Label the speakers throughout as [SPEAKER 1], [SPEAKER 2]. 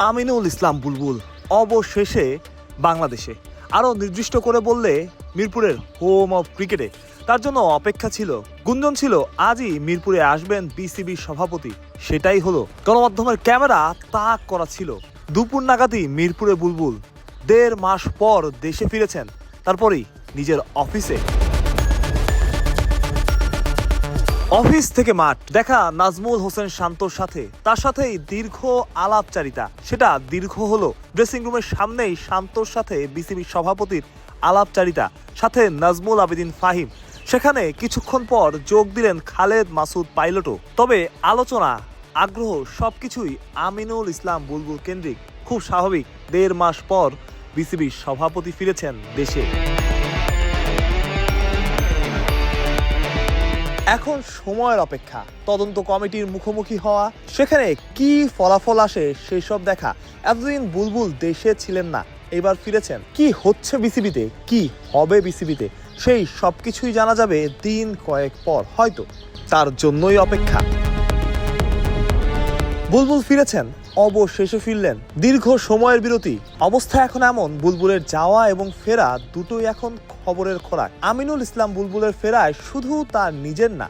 [SPEAKER 1] আমিনুল ইসলাম বুলবুল অবশেষে বাংলাদেশে, আরো নির্দিষ্ট করে বললে মিরপুরের হোম অফ ক্রিকেটে। তার জন্য অপেক্ষা ছিল, গুঞ্জন ছিল আজই মিরপুরে আসবেন বিসিবি সভাপতি। সেটাই হলো। গণমাধ্যমের ক্যামেরা তাক করা ছিল। দুপুর নাগাদই মিরপুরে বুলবুল 1.5 মাস পর দেশে ফিরেছেন। তারপরেই নিজের অফিস থেকে মাঠ দেখা নাজমুল হোসেন শান্তর সাথে, তার সাথেই দীর্ঘ আলাপচারিতা। সেটা দীর্ঘ হলো ড্রেসিং রুমের সামনেই শান্তর সাথে বিসিবি সভাপতির আলাপচারিতা, সাথে নাজমুল আবেদিন ফাহিম। সেখানে কিছুক্ষণ পর যোগ দিলেন খালেদ মাসুদ পাইলটও। তবে আলোচনা, আগ্রহ সবকিছুই আমিনুল ইসলাম বুলবুল কেন্দ্রিক। খুব স্বাভাবিক, 1.5 মাস পর বিসিবি সভাপতি ফিরেছেন দেশে। এখন সময়ের অপেক্ষা, তদন্ত কমিটির মুখোমুখি হওয়া, সেখানে কি ফলাফল আসে সেসব দেখা। এতদিন বুলবুল দেশে ছিলেন না, এবার ফিরেছেন। কি হচ্ছে বিসিবিতে, কি হবে বিসিবিতে, সেই সবকিছুই জানা যাবে দিন কয়েক পর। হয়তো তার জন্যই অপেক্ষা। বুলবুল ফিরেছেন, অবশেষে ফিরলেন। দীর্ঘ সময়ের বিরতি। অবস্থা এখন এমন, বুলবুলের যাওয়া এবং ফেরা দুটোই এখন খবরের খোরাক। আমিনুল ইসলাম বুলবুলের ফেরায় শুধু তার নিজের না,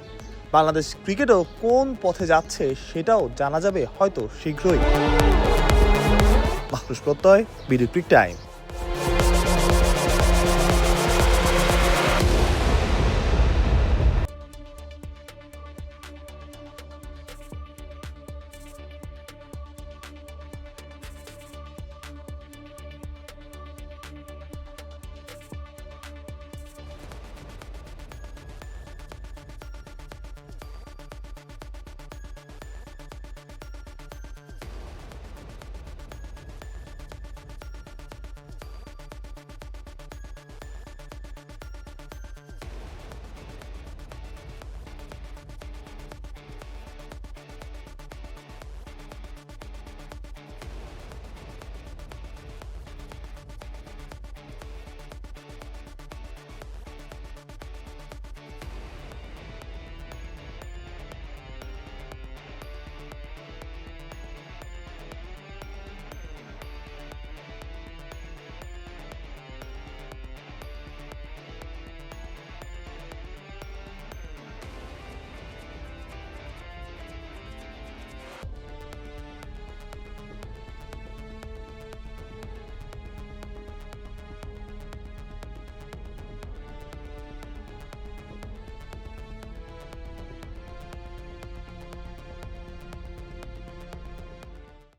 [SPEAKER 1] বাংলাদেশ ক্রিকেটও কোন পথে যাচ্ছে সেটাও জানা যাবে হয়তো শীঘ্রই। মাহফুজ প্রত্যয়, বিডি ক্রিক টাইম।